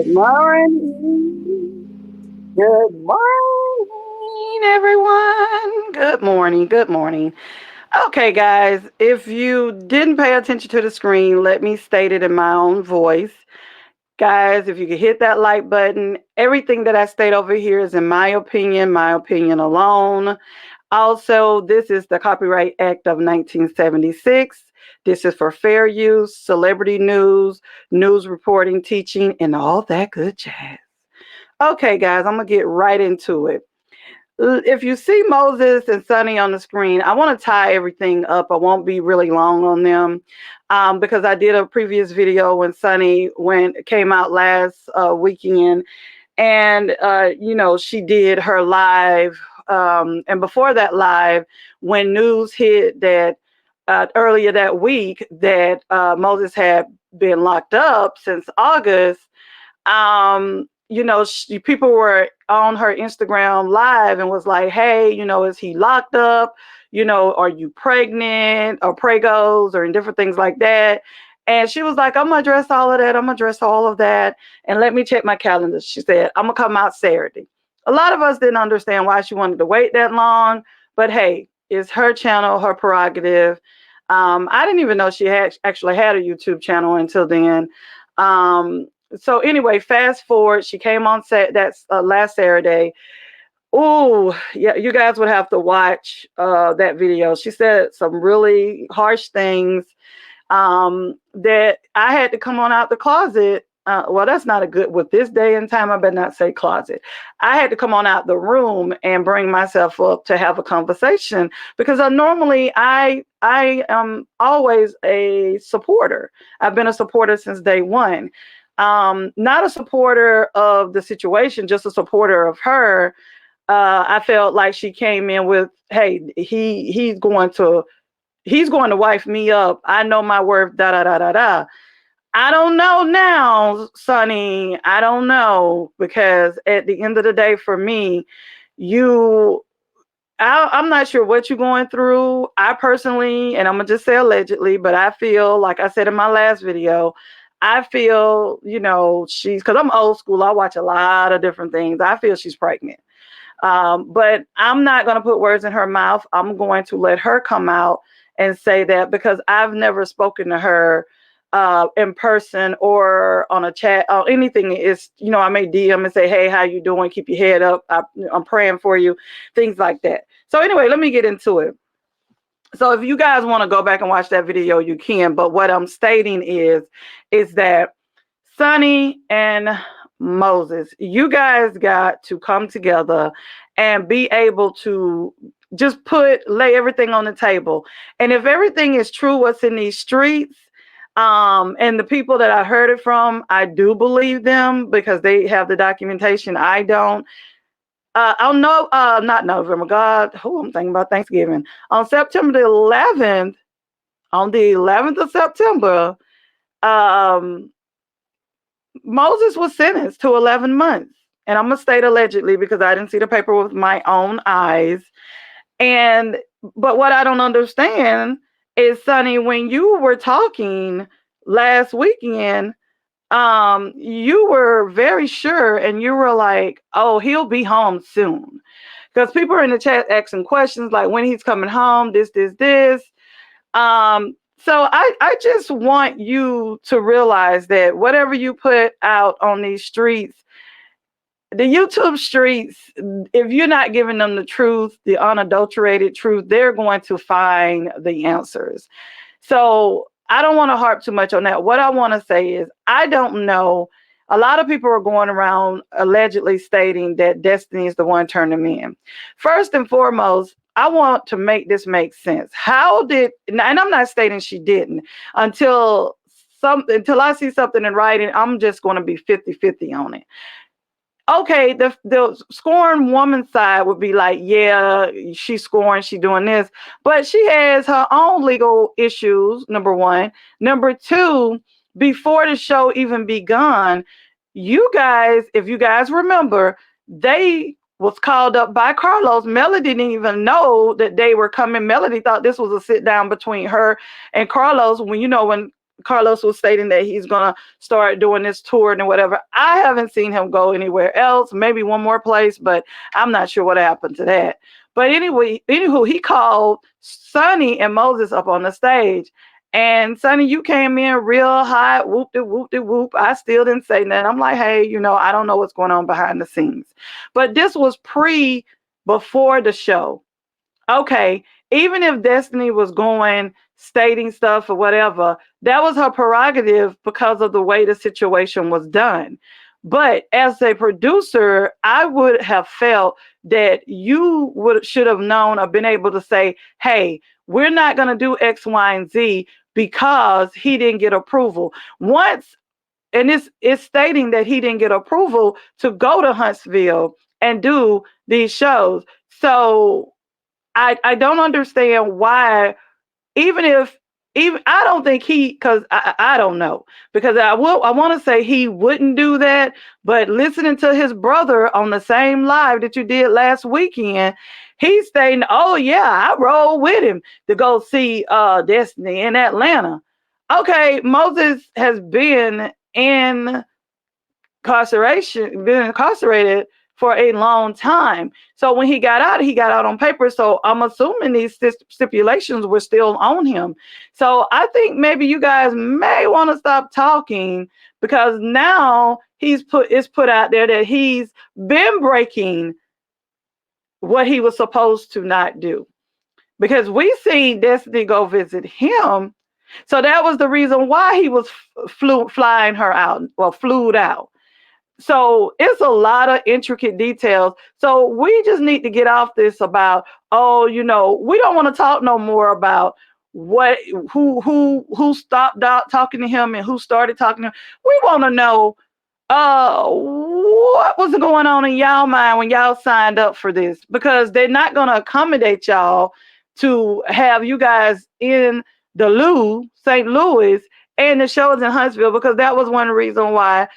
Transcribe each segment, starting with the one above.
Good morning. Good morning, everyone. Good morning. Good morning. Okay, guys, if you didn't pay attention to the screen, let me state it in my own voice. Guys, if you could hit that like button, everything that I state over here is in my opinion alone. Also, this is the Copyright Act of 1976. This is for fair use, celebrity news reporting, teaching, and all that good jazz. Okay, guys, I'm going to get right into it. If you see Moses and Sonny on the screen, I want to tie everything up. I won't be really long on them because I did a previous video when Sonny came out last weekend, and she did her live. And before that live, when news hit that earlier that week that Moses had been locked up since August, people were on her Instagram live and was like, hey, is he locked up? Are you pregnant or pregos or different things like that? And she was like, I'm going to address all of that. I'm going to address all of that. And let me check my calendar. She said, I'm going to come out Saturday. A lot of us didn't understand why she wanted to wait that long. But hey, it's her channel, her prerogative. I didn't even know she actually had a YouTube channel until then. So anyway, fast forward, she came on set that's last Saturday. Oh, yeah, you guys would have to watch that video. She said some really harsh things that I had to come on out the closet. Well, that's not a good, with this day and time, I better not say closet. I had to come on out the room and bring myself up to have a conversation because I am always a supporter. I've been a supporter since day one. Not a supporter of the situation, just a supporter of her. I felt like she came in with, hey, he's going to wife me up. I know my worth, da da da da da. I don't know now, Sonny. I don't know because at the end of the day, for me, you, I'm not sure what you're going through. I personally, and I'm gonna just say allegedly, but I feel like I said in my last video, I feel she's because I'm old school. I watch a lot of different things. I feel she's pregnant. But I'm not going to put words in her mouth. I'm going to let her come out and say that because I've never spoken to her in person or on a chat or anything. Is I may DM and say, hey, how you doing? Keep your head up. I'm praying for you. Things like that. So anyway, let me get into it. So if you guys want to go back and watch that video, you can. But what I'm stating is that Sonny and Moses, you guys got to come together and be able to just lay everything on the table. And if everything is true, what's in these streets, and the people that I heard it from, I do believe them because they have the documentation. I don't. On not November. God, who I'm thinking about Thanksgiving on September the 11th. On the 11th of September, um, Moses was sentenced to 11 months. And I'm going to state allegedly because I didn't see the paper with my own eyes. But what I don't understand is, Sonny, when you were talking last weekend, you were very sure and you were like, oh, he'll be home soon. Because people are in the chat asking questions like when he's coming home, this. So I just want you to realize that whatever you put out on these streets, the YouTube streets, if you're not giving them the truth, the unadulterated truth, they're going to find the answers. So I don't want to harp too much on that. What I want to say is I don't know. A lot of people are going around allegedly stating that Destiny is the one turning them in. First and foremost, I want to make this make sense. And I'm not stating she didn't until I see something in writing, I'm just going to be 50-50 on it. Okay, the scorned woman side would be like, yeah, she's scorned, she's doing this, but she has her own legal issues, number one. Number two, before the show even begun, you guys, if you guys remember, they was called up by Carlos. Melody didn't even know that they were coming. Melody thought this was a sit down between her and Carlos when Carlos was stating that he's gonna start doing this tour and whatever. I haven't seen him go anywhere else. Maybe one more place, but I'm not sure what happened to that. But anyway, anywho, he called Sonny and Moses up on the stage. And Sonny, you came in real hot, whoop de whoop de whoop. I still didn't say nothing. I'm like, hey, I don't know what's going on behind the scenes. But this was before the show. Okay, even if Destiny was going, stating stuff or whatever, that was her prerogative because of the way the situation was done. But as a producer, I would have felt that you should have known or been able to say, hey, we're not going to do X, Y, and Z because he didn't get approval. And it's stating that he didn't get approval to go to Huntsville and do these shows. So I don't understand why, even I don't think because I don't know, because I want to say he wouldn't do that, but listening to his brother on the same live that you did last weekend, he's saying, oh yeah, I rolled with him to go see Destiny in Atlanta. Okay, Moses has been been incarcerated for a long time. So when he got out on paper. So I'm assuming these stipulations were still on him. So I think maybe you guys may want to stop talking, because now it's put out there that he's been breaking what he was supposed to not do. Because we seen Destiny go visit him. So that was the reason why he was flying her out, well, flued out. So it's a lot of intricate details. So we just need to get off this about, we don't want to talk no more about who stopped talking to him and who started talking to him. We want to know what was going on in y'all mind when y'all signed up for this, because they're not going to accommodate y'all to have you guys in the St. Louis, and the shows in Huntsville, because that was one reason why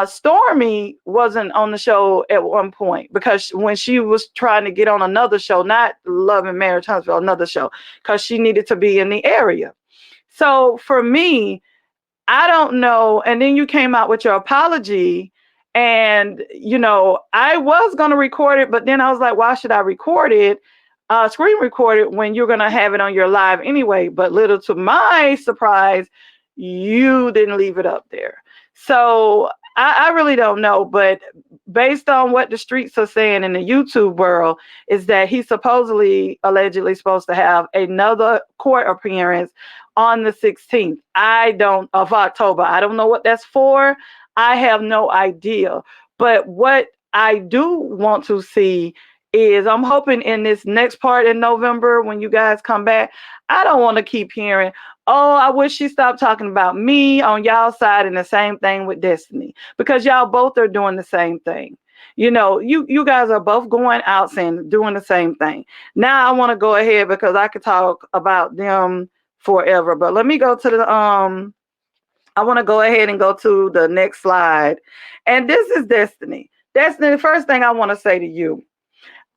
Stormy wasn't on the show at one point, because when she was trying to get on another show, not Love and Marriage Huntsville, another show, because she needed to be in the area. So for me, I don't know. And then you came out with your apology, and I was going to record it, but then I was like, why should I record it? Screen record it when you're going to have it on your live anyway. But little to my surprise, you didn't leave it up there. So I really don't know, but based on what the streets are saying in the YouTube world, is that he's allegedly supposed to have another court appearance on the 16th of October. I don't know what that's for. I have no idea. But what I do want to see is, I'm hoping in this next part in November, when you guys come back, I don't want to keep hearing, oh, I wish she stopped talking about me on y'all side, and the same thing with Destiny, because y'all both are doing the same thing. You guys are both going out doing the same thing. Now I want to go ahead, because I could talk about them forever, but let me go to I want to go ahead and go to the next slide. And this is Destiny. Destiny, the first thing I want to say to you,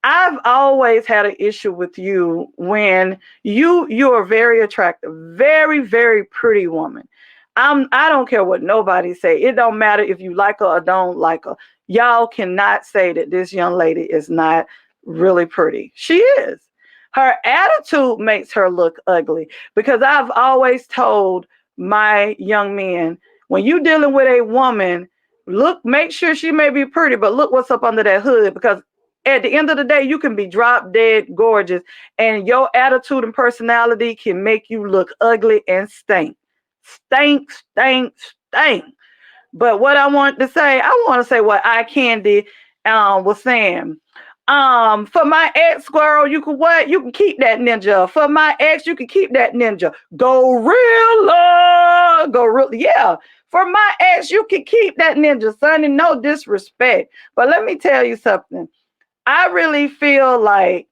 I've always had an issue with you when you're a very attractive, very, very pretty woman. I don't care what nobody say. It don't matter if you like her or don't like her. Y'all cannot say that this young lady is not really pretty. She is. Her attitude makes her look ugly, because I've always told my young men, when you dealing with a woman, make sure she may be pretty, but look what's up under that hood, because at the end of the day, you can be drop dead gorgeous, and your attitude and personality can make you look ugly and stink. Stink, stink, stink. But what I want to say what iCandy was saying. For my ex, squirrel, you can keep that ninja. For my ex, you can keep that ninja. Gorilla. Yeah. For my ex, you can keep that ninja, son, and no disrespect. But let me tell you something. I really feel like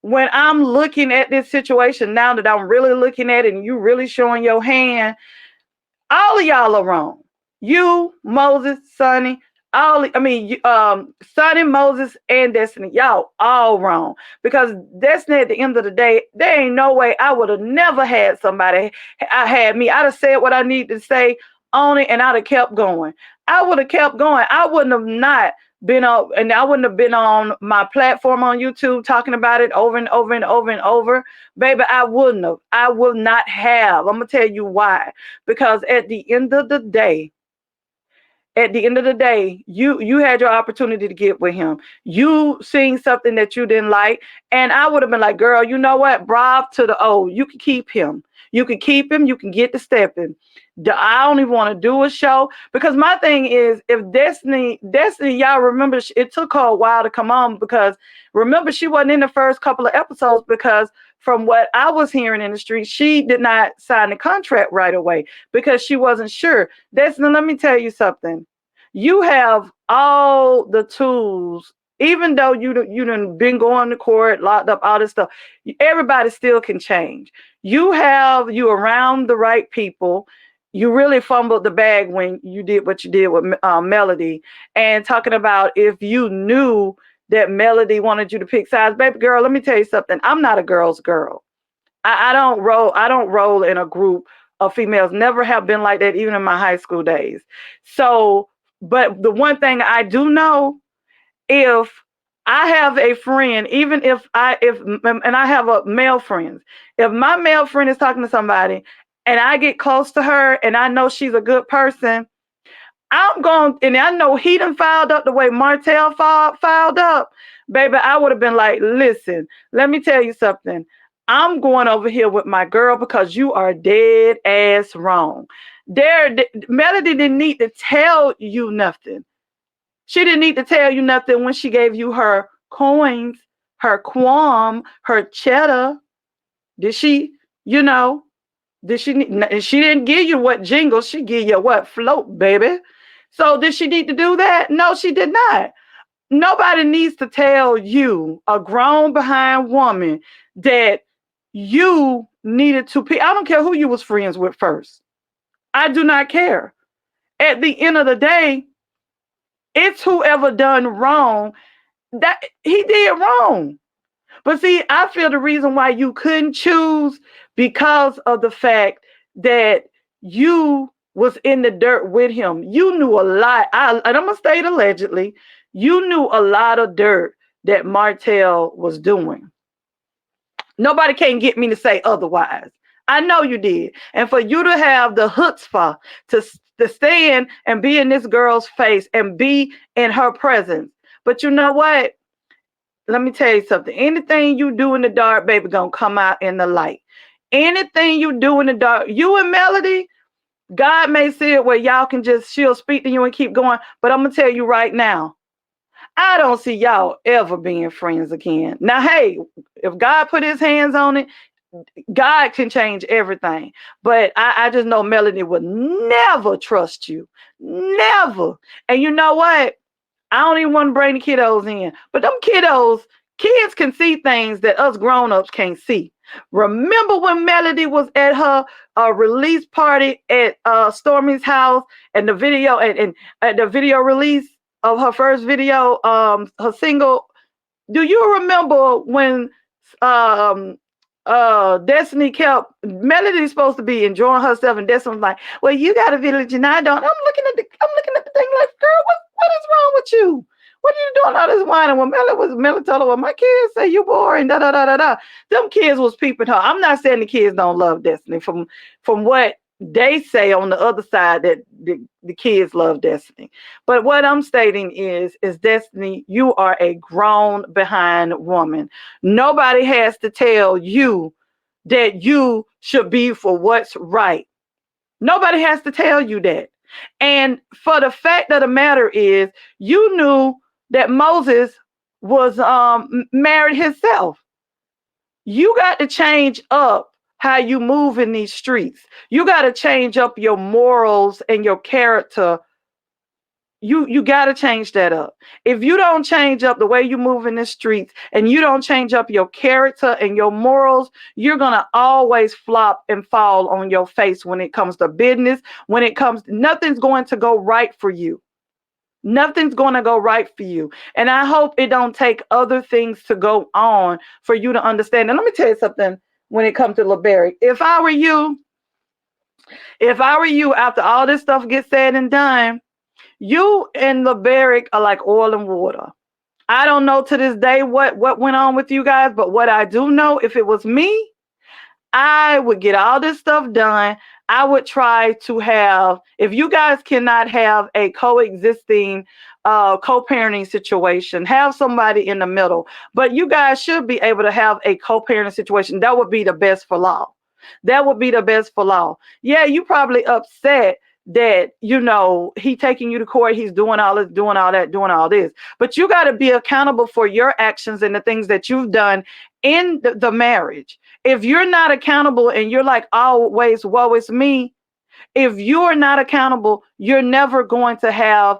when I'm looking at this situation, now that I'm really looking at it and you really showing your hand, all of y'all are wrong. You, Moses, Sonny, Sonny, Moses, and Destiny, y'all all wrong. Because Destiny, at the end of the day, there ain't no way I would have never had somebody. I had me. I'd have said what I need to say on it, and I'd have kept going. I would have kept going. I wouldn't have not been on, and I wouldn't have been on my platform on YouTube talking about it over and over and over and over. Baby, I wouldn't have. I would not have. I'm gonna tell you why. Because at the end of the day, you had your opportunity to get with him. You seen something that you didn't like, and I would have been like, girl, you know what? Bravo to the O. You can keep him. You can keep him. You can get to stepping. I don't even want to do a show because my thing is, if Destiny, y'all remember, it took her a while to come on because remember she wasn't in the first couple of episodes because from what I was hearing in the street, she did not sign the contract right away because she wasn't sure. Destiny, let me tell you something. You have all the tools, even though you done been going to court, locked up, all this stuff. Everybody still can change. You around the right people. You really fumbled the bag when you did what you did with Melody, and talking about if you knew that Melody wanted you to pick sides, baby girl. Let me tell you something. I'm not a girl's girl. I don't roll. I don't roll in a group of females. Never have been like that, even in my high school days. So, but the one thing I do know, if I have a friend, even if and I have a male friends, if my male friend is talking to somebody and I get close to her and I know she's a good person, I'm going, and I know he done filed up the way Martell filed up, baby. I would have been like, listen, let me tell you something. I'm going over here with my girl because you are dead ass wrong. Melody didn't need to tell you nothing. She didn't need to tell you nothing when she gave you her coins, her quam, her cheddar. Did she, you know, did she didn't give you what jingle, she give you what float, baby. So did she need to do that? No, she did not. Nobody needs to tell you, a grown behind woman, that you needed to pick. I don't care who you was friends with first. I do not care. At the end of the day, it's whoever done wrong that he did wrong. But see, I feel the reason why you couldn't choose because of the fact that you was in the dirt with him. You knew a lot. And I'm gonna state allegedly, you knew a lot of dirt that Martell was doing. Nobody can get me to say otherwise. I know you did. And for you to have the chutzpah to stand and be in this girl's face and be in her presence. But you know what? Let me tell you something. Anything you do in the dark, baby, gonna come out in the light. Anything you do in the dark, you and Melody, God may see it where y'all can she'll speak to you and keep going. But I'm gonna tell you right now, I don't see y'all ever being friends again. Now, hey, if God put his hands on it, God can change everything. But I just know Melody would never trust you. Never. And you know what? I don't even want to bring the kiddos in. But them kids can see things that us grown-ups can't see. Remember when Melody was at her release party at Stormy's house and the video and at the video release of her first video, her single. Do you remember when Destiny kept Melody's supposed to be enjoying herself and Destiny was like, well, you got a village and I don't. I'm looking at the thing like, girl, what is wrong with you? What are you doing all this whining? When Melody told her, well, my kids say you boring, da da da da da. Them kids was peeping her. I'm not saying the kids don't love Destiny. From what they say on the other side, that the kids love Destiny. But what I'm stating is Destiny, you are a grown behind woman. Nobody has to tell you that you should be for what's right. Nobody has to tell you that. And for the fact of the matter is, you knew that Moses was married himself. You got to change up how you move in these streets. You got to change up your morals and your character. You got to change that up. If you don't change up the way you move in the streets and you don't change up your character and your morals, you're going to always flop and fall on your face when it comes to business. When it comes, nothing's going to go right for you. Nothing's going to go right for you. And I hope it don't take other things to go on for you to understand. And let me tell you something when it comes to LeBerry. If I were you, after all this stuff gets said and done, you and LeBerry are like oil and water. I don't know to this day what went on with you guys, but what I do know, if it was me, I would get all this stuff done. I would try to have, if you guys cannot have a coexisting co-parenting situation, have somebody in the middle. But you guys should be able to have a co-parenting situation. That would be the best for law. That would be the best for law. Yeah, you probably upset that, you know, he taking you to court, he's doing all this, doing all that, doing all this. But you got to be accountable for your actions and the things that you've done in the marriage. If you're not accountable and you're like always, woe is me, if you're not accountable, you're never going to have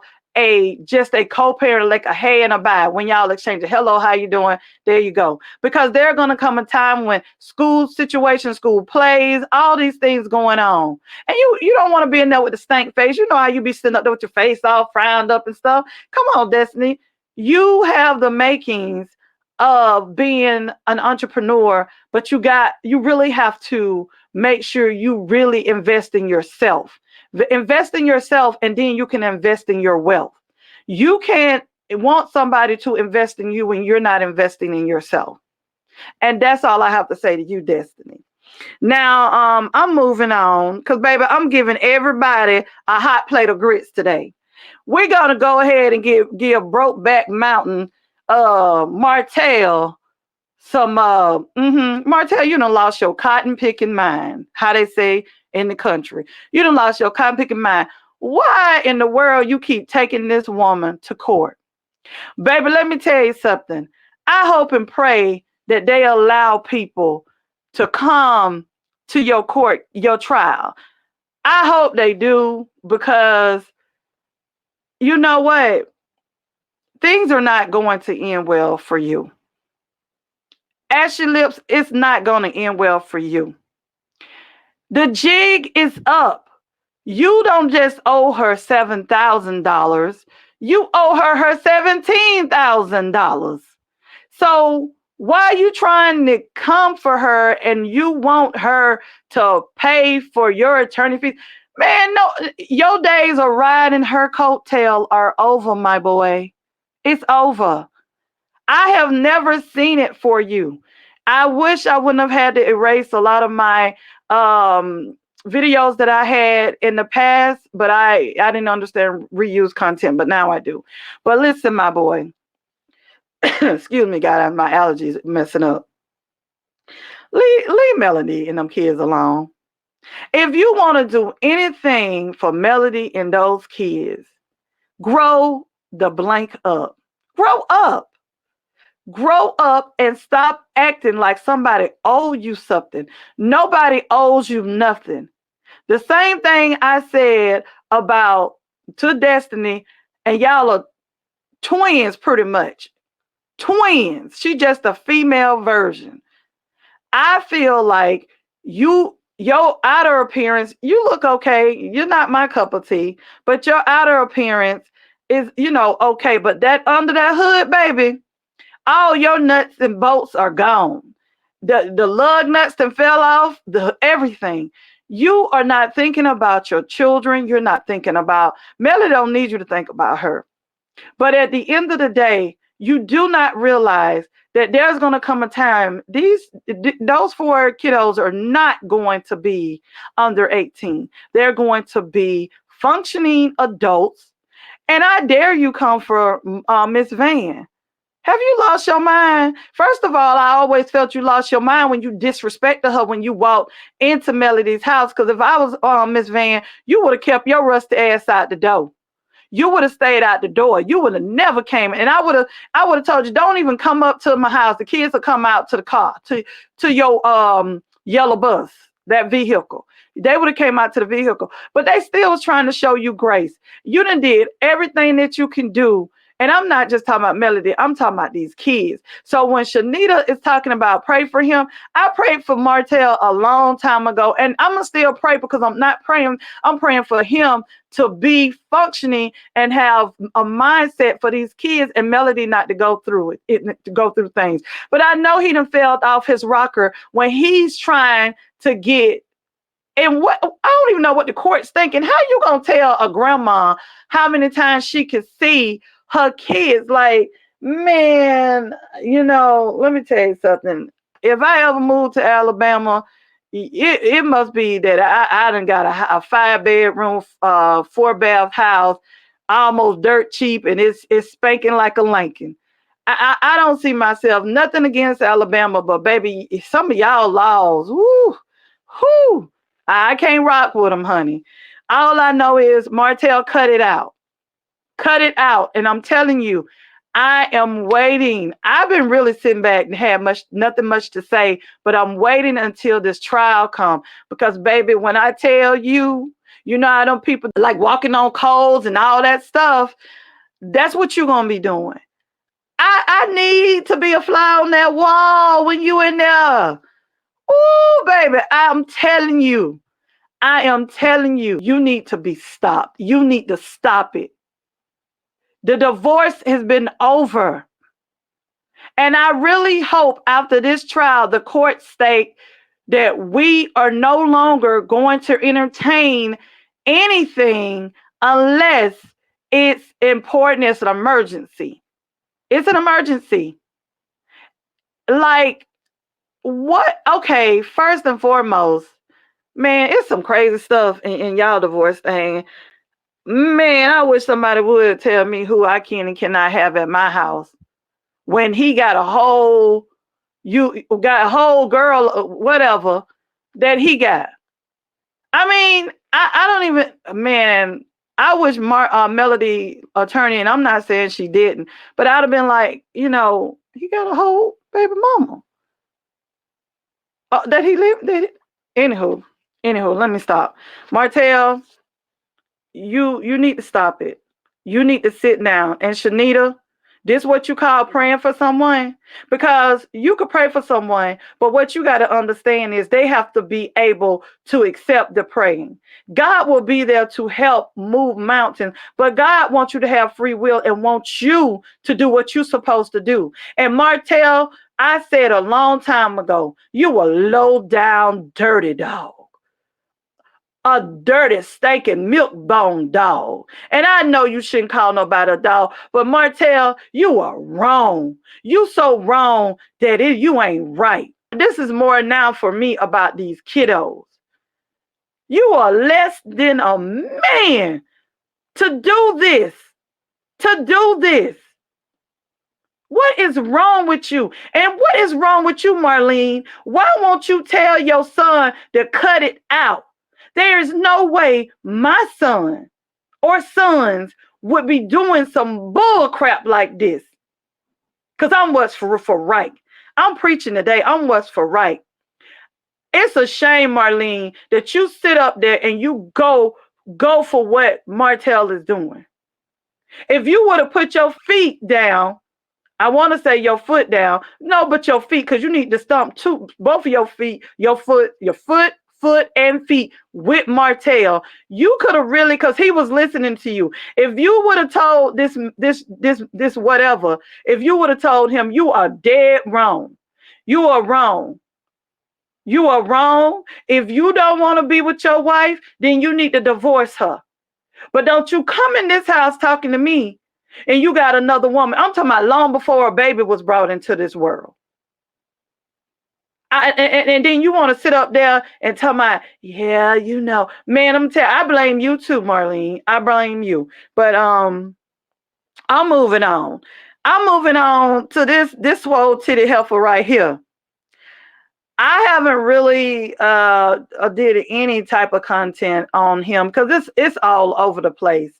just a co-parent, like a hey and a bye, when y'all exchange a hello, how you doing, there you go. Because there's going to come a time when school situations, school plays, all these things going on, and you don't want to be in there with the stank face. You know how you be sitting up there with your face all frowned up and stuff. Come on, Destiny, you have the makings of being an entrepreneur, but you really have to make sure you really invest in yourself. Invest in yourself, and then you can invest in your wealth. You can't want somebody to invest in you when you're not investing in yourself. And that's all I have to say to you, Destiny. Now, I'm moving on because, baby, I'm giving everybody a hot plate of grits today. We're gonna go ahead and give Brokeback Mountain Martell some Martell, you done lost your cotton picking mind. How they say in the country. You done lost your cotton picking mind. Why in the world you keep taking this woman to court? Baby, let me tell you something. I hope and pray that they allow people to come to your court, your trial. I hope they do, because you know what? Things are not going to end well for you. Ashley Lips, it's not going to end well for you. The jig is up. You don't just owe her $7,000. You owe her $17,000. So why are you trying to come for her and you want her to pay for your attorney fees? Man, no, your days of riding her coattail are over, my boy. It's over. I have never seen it for you. I wish I wouldn't have had to erase a lot of my videos that I had in the past, but I didn't understand reuse content, but now I do. But listen, my boy, excuse me, God, my allergies messing up. Leave Melody and them kids alone. If you want to do anything for Melody and those kids, grow the blank up. Grow up. Grow up and stop acting like somebody owes you something. Nobody owes you nothing. The same thing I said about to Destiny, and y'all are twins pretty much. Twins. She just a female version. I feel like your outer appearance, you look okay. You're not my cup of tea, but your outer appearance is, okay. But that under that hood, baby, all your nuts and bolts are gone. The lug nuts that fell off, everything. You are not thinking about your children. You're not thinking about, Melody don't need you to think about her. But at the end of the day, you do not realize that there's going to come a time, those 4 kiddos are not going to be under 18. They're going to be functioning adults. And I dare you come for Miss Van. Have you lost your mind? First of all, I always felt you lost your mind when you disrespected her when you walked into Melody's house. Because if I was Miss Van, you would have kept your rusty ass out the door. You would have stayed out the door. You would have never came. And I would have told you, don't even come up to my house. The kids will come out to the car, to your yellow bus, that vehicle. They would have came out to the vehicle. But they still was trying to show you grace. You done did everything that you can do And I'm not just talking about Melody, I'm talking about these kids. So when Shanita is talking about pray for him, I prayed for Martell a long time ago. And I'm going to still pray because I'm not praying. I'm praying for him to be functioning and have a mindset for these kids and Melody not to go through to go through things. But I know he done fell off his rocker when he's trying to get. And what I don't even know what the court's thinking. How you gonna tell a grandma how many times she can see her kids? Like, man, let me tell you something. If I ever move to Alabama, it must be that I done got a 5-bedroom, 4-bath house, almost dirt cheap, and it's spanking like a Lincoln. I don't see myself, nothing against Alabama, but baby, some of y'all laws, whoo, I can't rock with them, honey. All I know is Martell, cut it out. Cut it out. And I'm telling you, I am waiting. I've been really sitting back and had nothing much to say, but I'm waiting until this trial comes. Because baby, when I tell you, I don't people like walking on coals and all that stuff, that's what you're gonna be doing. I need to be a fly on that wall when you in there. Oh, baby, I am telling you, you need to be stopped. You need to stop it. The divorce has been over. And I really hope after this trial, the court state that we are no longer going to entertain anything unless it's important. It's an emergency. It's an emergency. Like, what? Okay, first and foremost, man, it's some crazy stuff in y'all divorce thing. Man, I wish somebody would tell me who I can and cannot have at my house. When he got you got a whole girl, whatever, that he got. I mean, I don't even, man, I wish Melody attorney, and I'm not saying she didn't, but I'd have been like, he got a whole baby mama. That he lived. Anywho, let me stop. Martell, you need to stop it. You need to sit down. And Shanita, this is what you call praying for someone? Because you could pray for someone, but what you got to understand is they have to be able to accept the praying. God will be there to help move mountains, but God wants you to have free will and wants you to do what you're supposed to do. And Martell, I said a long time ago, you a low down, dirty dog. A dirty, stinking, milk bone dog. And I know you shouldn't call nobody a dog, but Martell, you are wrong. You so wrong that you ain't right. This is more now for me about these kiddos. You are less than a man to do this. What is wrong with you? And what is wrong with you, Marlene? Why won't you tell your son to cut it out? There is no way my son or sons would be doing some bull crap like this. Because I'm what's for right. I'm preaching today. I'm what's for right. It's a shame, Marlene, that you sit up there and you go for what Martell is doing. If you would have put your feet down, I want to say your foot down. No, but your feet, because you need to stomp both of your feet, your foot and feet with Martell. You could have really, because he was listening to you. If you would have told this whatever, if you would have told him, you are dead wrong. You are wrong. You are wrong. If you don't want to be with your wife, then you need to divorce her. But don't you come in this house talking to me and you got another woman. I'm talking about long before a baby was brought into this world. And then you want to sit up there and tell me, yeah, man, I'm telling you, I blame you too, Marlene. I blame you. But I'm moving on. I'm moving on to this swole titty heifer right here. I haven't really did any type of content on him because it's all over the place.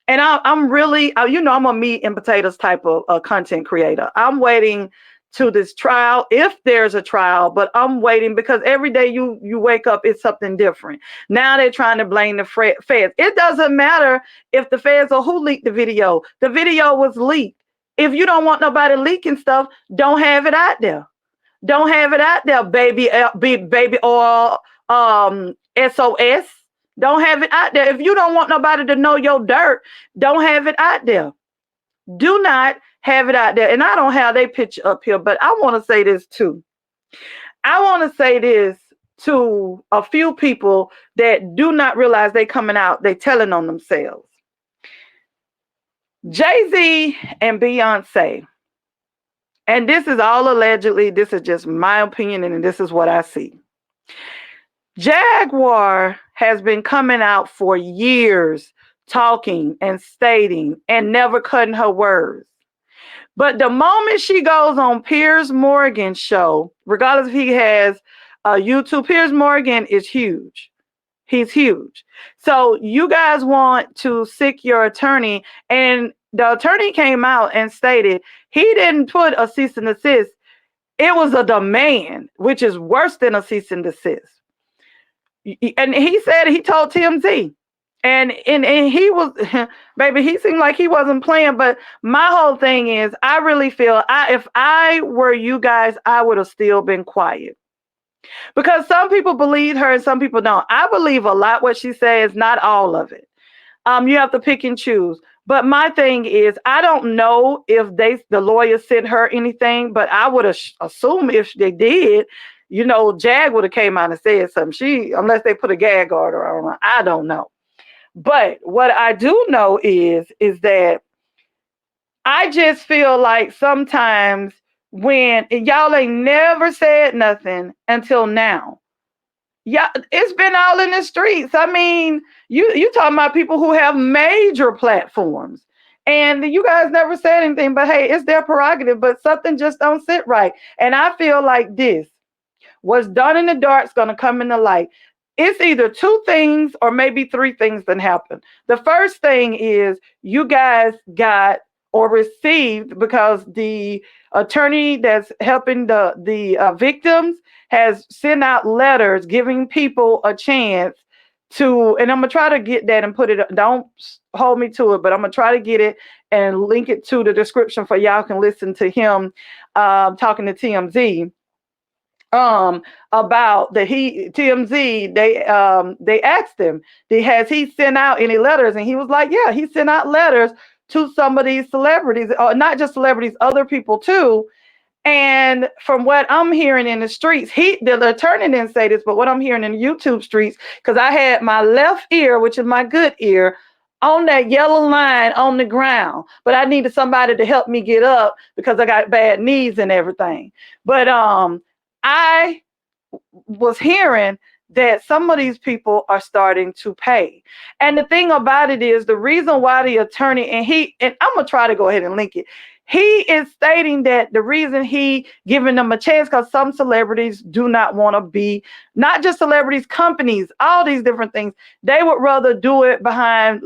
And I'm really, I'm a meat and potatoes type of content creator. I'm waiting to this trial, if there's a trial, but I'm waiting because every day you wake up, it's something different. Now they're trying to blame the feds. It doesn't matter if the feds or who leaked the video. The video was leaked. If you don't want nobody leaking stuff, don't have it out there. Don't have it out there, baby oil, SOS. Don't have it out there. If you don't want nobody to know your dirt, don't have it out there. Do not have it out there. And I don't have their picture up here, but I want to say this too. I want to say this to a few people that do not realize they coming out, they telling on themselves. Jay-Z and Beyonce, and this is all allegedly, this is just my opinion, and this is what I see. Jaguar has been coming out for years talking and stating and never cutting her words. But the moment she goes on Piers Morgan's show, regardless if he has a YouTube, Piers Morgan is huge. He's huge. So you guys want to seek your attorney, and the attorney came out and stated he didn't put a cease and desist. It was a demand, which is worse than a cease and desist. And he said, he told TMZ. And he was, baby, he seemed like he wasn't playing. But my whole thing is, I really feel if I were you guys, I would have still been quiet. Because some people believe her and some people don't. I believe a lot what she says, not all of it. You have to pick and choose. But my thing is, I don't know if the lawyer sent her anything, but I would assume if they did, you know, Jag would have came out and said something. Unless they put a gag order on her, I don't know. But what I do know is that I just feel like sometimes when y'all ain't never said nothing until now. Yeah, it's been all in the streets. I mean, you talking about people who have major platforms, and you guys never said anything. But hey, it's their prerogative. But something just don't sit right, and I feel like this: what's done in the dark is gonna come in the light. It's either two things or maybe three things that happen. The first thing is you guys got or received, because the attorney that's helping the victims has sent out letters giving people a chance to, and I'm gonna try to get that and put it, don't hold me to it, but I'm gonna try to get it and link it to the description for y'all can listen to him talking to TMZ. About that TMZ, they asked him, has he sent out any letters? And he was like, yeah, he sent out letters to some of these celebrities, not just celebrities, other people too. And from what I'm hearing in the streets, the attorney didn't say this, but what I'm hearing in the YouTube streets, because I had my left ear, which is my good ear, on that yellow line on the ground, but I needed somebody to help me get up because I got bad knees and everything. But I was hearing that some of these people are starting to pay. And the thing about it is, the reason why the attorney, and I'm going to try to go ahead and link it. He is stating that the reason he giving them a chance, because some celebrities do not want to be, not just celebrities, companies, all these different things. They would rather do it behind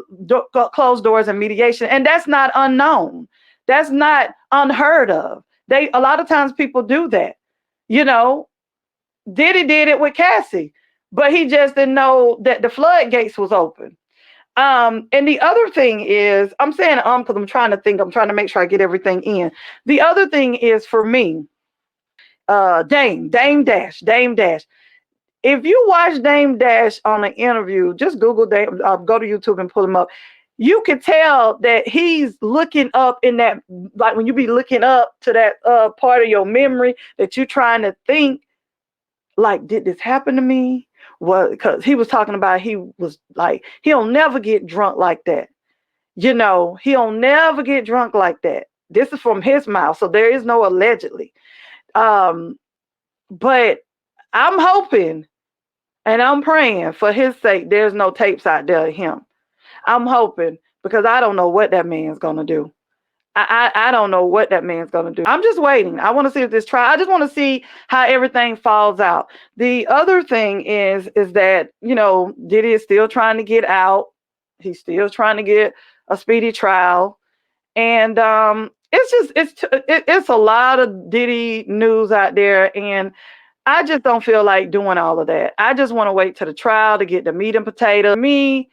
closed doors and mediation. And that's not unknown. That's not unheard of. A lot of times people do that. You know, Diddy did it with Cassie, but he just didn't know that the floodgates was open. And the other thing is, I'm saying because I'm trying to make sure I get everything in. The other thing is, for me, Dame Dash. If you watch Dame Dash on an interview, just Google Dame, go to YouTube and pull him up. You can tell that he's looking up in that, like when you be looking up to that part of your memory that you're trying to think, like, did this happen to me? Well, because he was talking about, he was like, he'll never get drunk like that. You know, he'll never get drunk like that. This is from his mouth, so there is no allegedly. But I'm hoping and I'm praying for his sake, there's no tapes out there of him. I'm hoping, because I don't know what that man's going to do. I don't know what that man's going to do. I'm just waiting. I want to see if this trial, I just want to see how everything falls out. The other thing is that, you know, Diddy is still trying to get out. He's still trying to get a speedy trial. And it's a lot of Diddy news out there, and I just don't feel like doing all of that. I just want to wait to the trial to get the meat and potatoes. Me,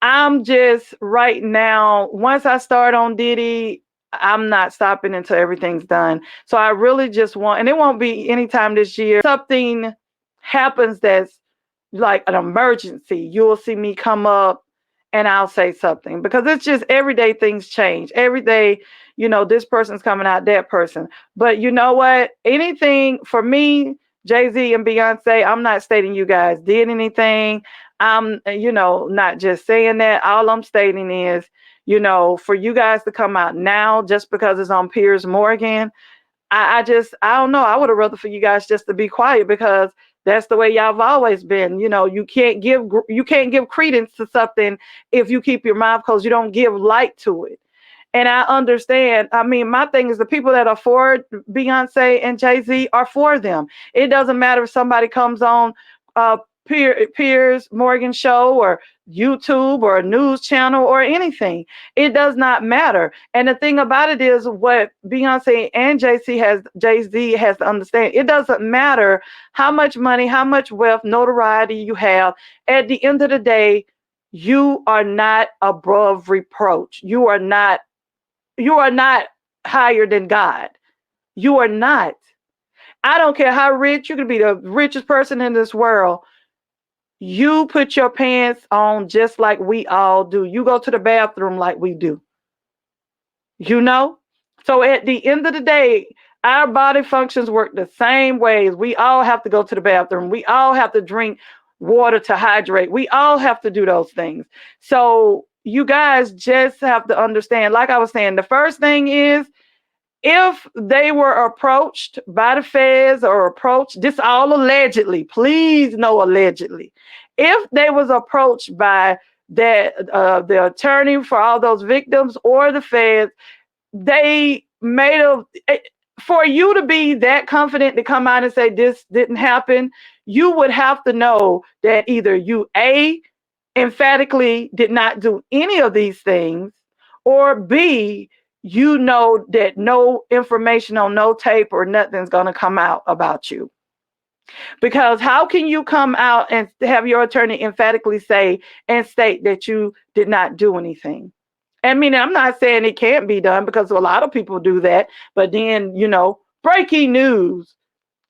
I'm just right now, once I start on Diddy, I'm not stopping until everything's done. So I really just want, and it won't be anytime this year, something happens that's like an emergency, you'll see me come up and I'll say something, because it's just everyday things change. Every day, this person's coming out, that person. But you know what? Anything for me, Jay-Z and Beyonce, I'm not stating you guys did anything. I'm, not just saying that. All I'm stating is, for you guys to come out now just because it's on Piers Morgan, I don't know. I would have rather for you guys just to be quiet, because that's the way y'all have always been. You can't give credence to something if you keep your mouth closed. You don't give light to it. And I understand. I mean, my thing is the people that are for Beyonce and Jay-Z are for them. It doesn't matter if somebody comes on Piers Morgan show or YouTube or a news channel or anything. It does not matter. And the thing about it is, what Beyonce and Jay-Z has to understand, it doesn't matter how much money, how much wealth, notoriety you have. At the end of the day, you are not above reproach. You are not higher than God. You are not. I don't care how rich, you could be the richest person in this world. You put your pants on just like we all do. You go to the bathroom like we do. So at the end of the day, our body functions work the same ways. We all have to go to the bathroom. We all have to drink water to hydrate. We all have to do those things. So you guys just have to understand, like I was saying, the first thing is, if they were approached by the feds or approached, this all allegedly, please no allegedly. If they was approached by the attorney for all those victims or the feds, they for you to be that confident to come out and say this didn't happen, you would have to know that either you emphatically did not do any of these things, or B, that no information on no tape or nothing's going to come out about you. Because how can you come out and have your attorney emphatically say and state that you did not do anything? I mean, I'm not saying it can't be done, because a lot of people do that. But then, breaking news,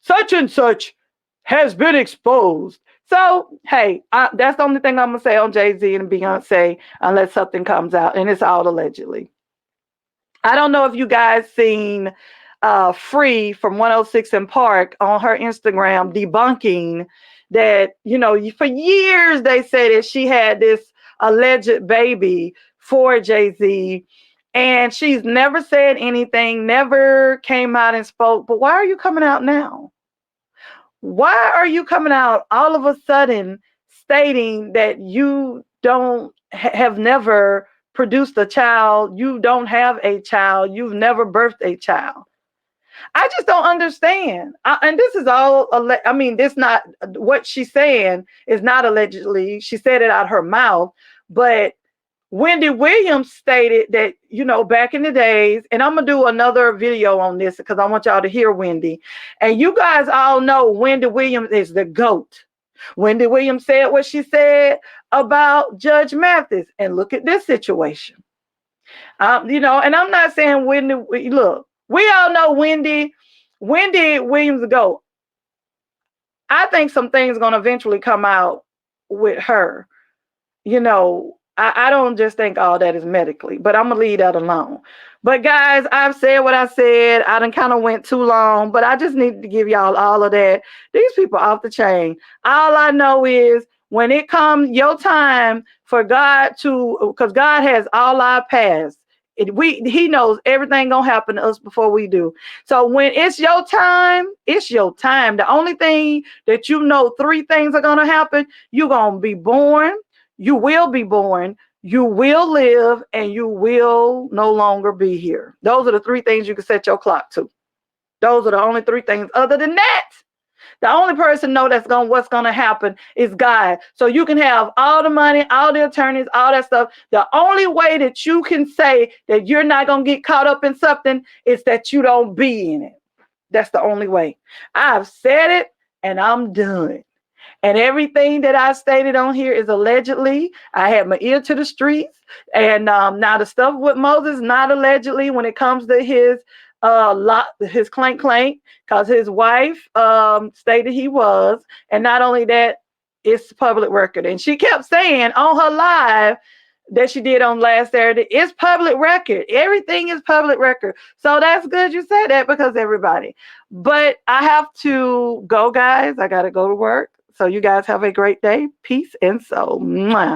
such and such has been exposed. So, hey, that's the only thing I'm going to say on Jay-Z and Beyonce, unless something comes out, and it's all allegedly. I don't know if you guys seen Free from 106 & Park on her Instagram debunking that, for years they said that she had this alleged baby for Jay-Z, and she's never said anything, never came out and spoke. But why are you coming out now? Why are you coming out all of a sudden stating that you have never produced a child, you don't have a child, you've never birthed a child? I just don't understand. And this is all, this not what she's saying is not allegedly. She said it out her mouth. But Wendy Williams stated that, back in the days, and I'm going to do another video on this because I want y'all to hear Wendy. And you guys all know Wendy Williams is the GOAT. Wendy Williams said what she said about Judge Mathis. And look at this situation. And I'm not saying Wendy, look, we all know Wendy Williams the GOAT. I think some things are going to eventually come out with her. I don't just think all that is medically, but I'm going to leave that alone. But guys, I've said what I said. I done kind of went too long, but I just need to give y'all all of that. These people off the chain. All I know is when it comes your time for God because God has all our past. He knows everything gonna happen to us before we do. So when it's your time, it's your time. The only thing that 3 things are gonna happen. You're gonna be born, you will be born, you will live, and you will no longer be here. Those are the 3 things you can set your clock to. Those are the only 3 things. Other than that, The only person know what's gonna happen is God. So you can have all the money, all the attorneys, all that stuff. The only way that you can say that you're not gonna get caught up in something is that you don't be in it. That's the only way. I've said it and I'm done. And everything that I stated on here is allegedly. I had my ear to the streets. And now the stuff with Moses, not allegedly when it comes to his clank, because his wife stated he was. And not only that, it's public record. And she kept saying on her live that she did on last Saturday, it's public record. Everything is public record. So that's good you said that, because everybody. But I have to go, guys. I got to go to work. So you guys have a great day. Peace and soul. Mwah.